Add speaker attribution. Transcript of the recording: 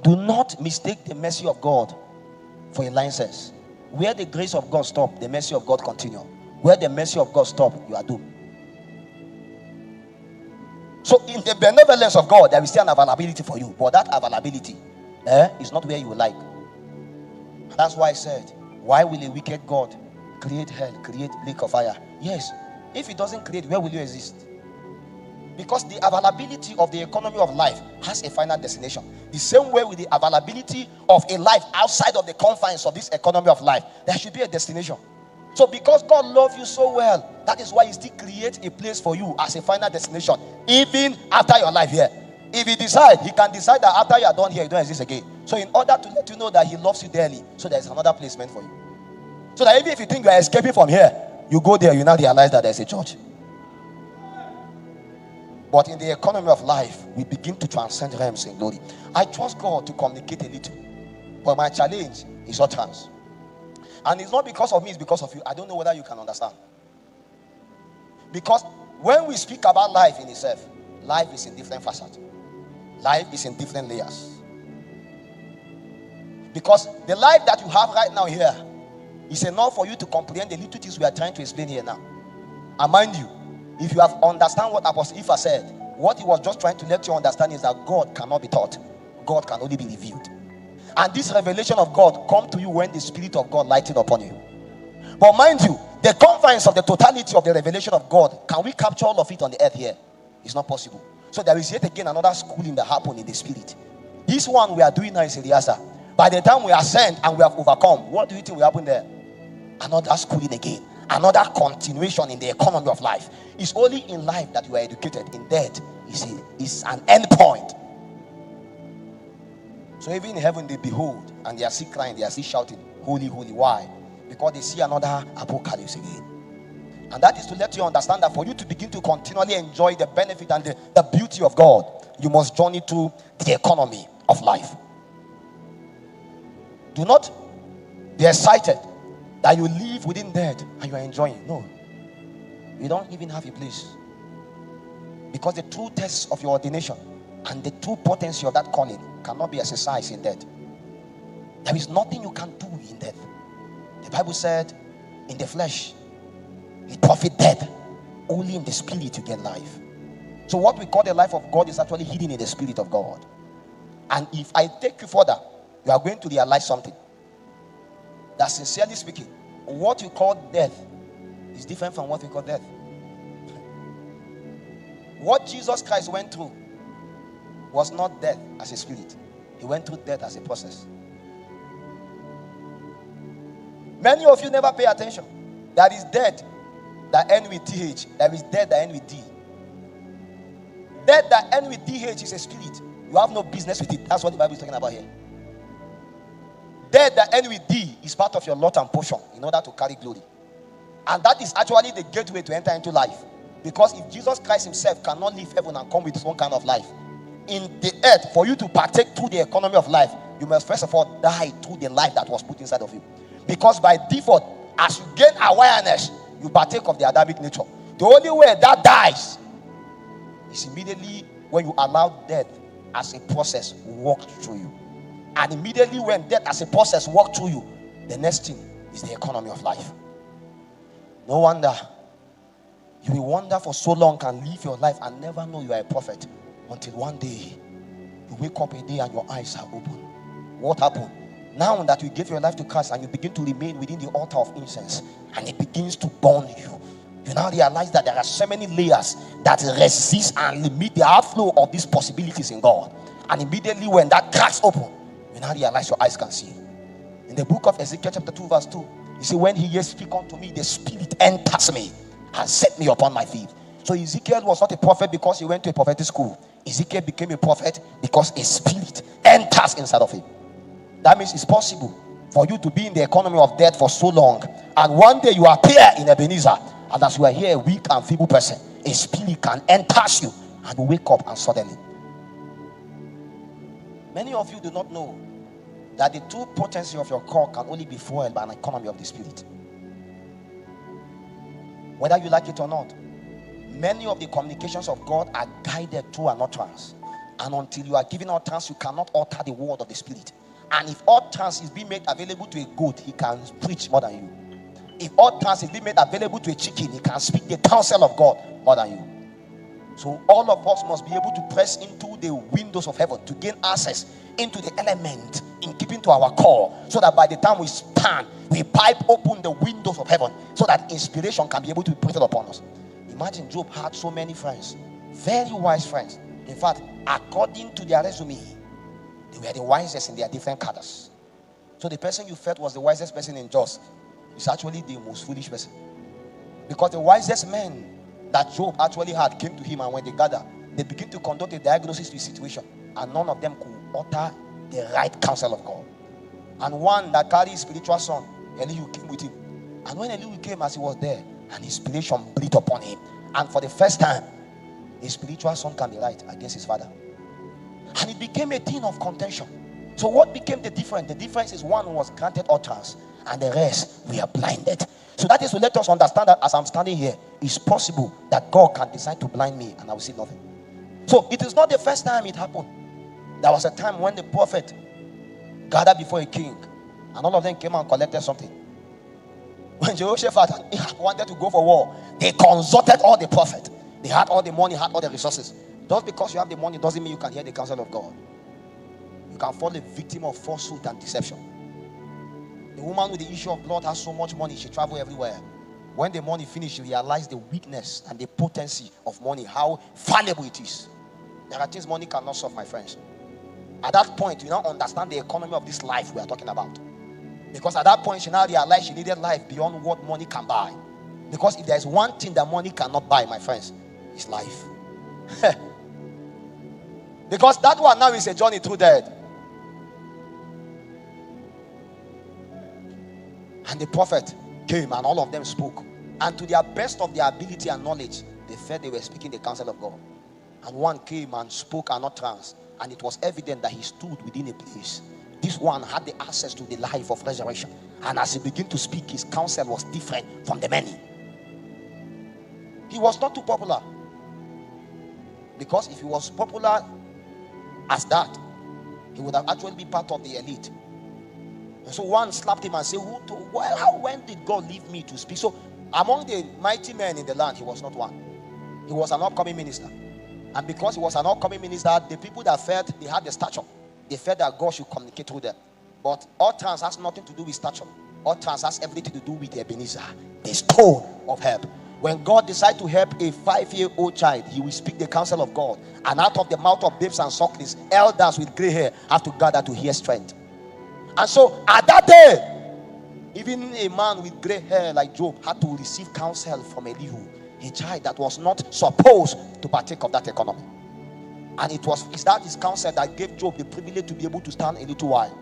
Speaker 1: Do not mistake the mercy of God for a license. Where the grace of God stop, the mercy of God continue. Where the mercy of God stop, you are doomed. So in the benevolence of God, there is still an availability for you, but that availability is not where you would like. That's why I said, why will a wicked God create hell, create lake of fire? Yes, if he doesn't create, where will you exist? Because the availability of the economy of life has a final destination. The same way with the availability of a life outside of the confines of this economy of life, there should be a destination. So because God loves you so well, that is why he still creates a place for you as a final destination, even after your life here. If he decides, he can decide that after you are done here, you don't exist again. So in order to let you know that he loves you dearly, so there is another placement for you. So that even if you think you are escaping from here, you go there, you now realize that there is a church. But in the economy of life, we begin to transcend realms in glory. I trust God to communicate a little, but my challenge is utterance. And it's not because of me, it's because of you. I don't know whether you can understand. Because when we speak about life in itself, life is in different facets. Life is in different layers. Because the life that you have right now here is enough for you to comprehend the little things we are trying to explain here now. And mind you, if you have understand what Apostle CEPHAS said, what he was just trying to let you understand is that God cannot be taught. God can only be revealed. And this revelation of God come to you when the Spirit of God lighted upon you. But mind you, the confines of the totality of the revelation of God, can we capture all of it on the earth here? It's not possible. So there is yet again another schooling that happened in the Spirit. This one we are doing now is a rehearsal. By the time we ascend and we have overcome, what do you think will happen there? Another schooling again. Another continuation in the economy of life. It's only in life that you are educated. In death, is an end point. So even in heaven they behold and they are still crying, they are still shouting, holy, holy. Why? Because they see another apocalypse again. And that is to let you understand that for you to begin to continually enjoy the benefit and the beauty of God, you must journey to the economy of life. Do not be excited that you live within death and you are enjoying. No. You don't even have a place. Because the true test of your ordination and the true potency of that calling cannot be exercised in death. There is nothing you can do in death. The Bible said, in the flesh, it profit death. Only in the spirit you get life. So what we call the life of God is actually hidden in the Spirit of God. And if I take you further, you are going to realize something. That sincerely speaking, what you call death is different from what we call death. What Jesus Christ went through was not death as a spirit. He went through death as a process. Many of you never pay attention. There is death that ends with TH. There is death that ends with D. Death that ends with DH is a spirit. You have no business with it. That's what the Bible is talking about here. Death that ends with D is part of your lot and portion in order to carry glory. And that is actually the gateway to enter into life. Because if Jesus Christ himself cannot leave heaven and come with his own kind of life, in the earth, for you to partake through the economy of life, you must first of all die through the life that was put inside of you. Because by default, as you gain awareness, you partake of the Adamic nature. The only way that dies is immediately when you allow death as a process walk through you. And immediately when death as a process walk through you, the next thing is the economy of life. No wonder you will wander for so long and live your life and never know you are a prophet until one day you wake up a day and your eyes are open. What happened? Now that you give your life to Christ and you begin to remain within the altar of incense and it begins to burn you, you now realize that there are so many layers that resist and limit the outflow of these possibilities in God. And immediately when that cracks open, you now realize your eyes can see. In the book of Ezekiel chapter 2 verse 2, you see, when he yet speak unto me, the Spirit enters me and set me upon my feet. So Ezekiel was not a prophet because he went to a prophetic school. Ezekiel became a prophet because a spirit enters inside of him. That means it's possible for you to be in the economy of death for so long, and one day you appear in Ebenezer, and as you are here, a weak and feeble person, a spirit can enter you and you wake up and suddenly. Many of you do not know that the true potency of your call can only be fueled by an economy of the Spirit. Whether you like it or not, many of the communications of God are guided through an utterance. And until you are given utterance, you cannot alter the word of the Spirit. And if utterance is being made available to a goat, he can preach more than you. If utterance is being made available to a chicken, he can speak the counsel of God more than you. So all of us must be able to press into the windows of heaven to gain access into the element in keeping to our core, so that by the time we stand, we pipe open the windows of heaven, so that inspiration can be able to be printed upon us. Imagine Job had so many friends, very wise friends. In fact, according to their resume, they were the wisest in their different cadres. So the person you felt was the wisest person in Jos is actually the most foolish person, because the wisest men that Job actually had came to him, and when they gathered, they began to conduct a diagnosis to his situation, and none of them could utter the right counsel of God. And one that carried his spiritual son, Elihu, came with him. And when Elihu came, as he was there, and inspiration breathed upon him, and for the first time, his spiritual son can be right against his father. And it became a thing of contention. So what became the difference? The difference is one was granted utterance, and the rest we are blinded. So that is to let us understand that as I'm standing here, it's possible that God can decide to blind me and I will see nothing. So it is not the first time it happened. There was a time when the prophet gathered before a king, and all of them came and collected something. When Jehoshaphat wanted to go for war, they consulted all the prophets. They had all the money, had all the resources. Just because you have the money doesn't mean you can hear the counsel of God. You can fall a victim of falsehood and deception. The woman with the issue of blood has so much money, she travels everywhere. When the money finished, she realized the weakness and the potency of money, how valuable it is. There are things money cannot solve, my friends. At that point, you now understand the economy of this life we are talking about. Because at that point, she now realized she needed life beyond what money can buy. Because if there is one thing that money cannot buy, my friends, it's life. Because that one now is a journey through death. And the prophet came, and all of them spoke. And to their best of their ability and knowledge, they felt they were speaking the counsel of God. And one came and spoke an utterance, and it was evident that he stood within a place. This one had the access to the life of resurrection. And as he began to speak, his counsel was different from the many. He was not too popular. Because if he was popular as that, he would have actually been part of the elite. And so one slapped him and said, when did God leave me to speak? So among the mighty men in the land, he was not one. He was an upcoming minister. And because he was an upcoming minister, the people that felt they had the stature, they felt that God should communicate through them. But utterance has nothing to do with stature. Utterance has everything to do with Ebenezer, the stone of help. When God decides to help a 5-year-old child, he will speak the counsel of God. And out of the mouth of babes and sucklings, elders with gray hair have to gather to hear strength. And so at that day, even a man with gray hair like Job had to receive counsel from Elihu, a child that was not supposed to partake of that economy. And it's that his counsel that gave Job the privilege to be able to stand a little while.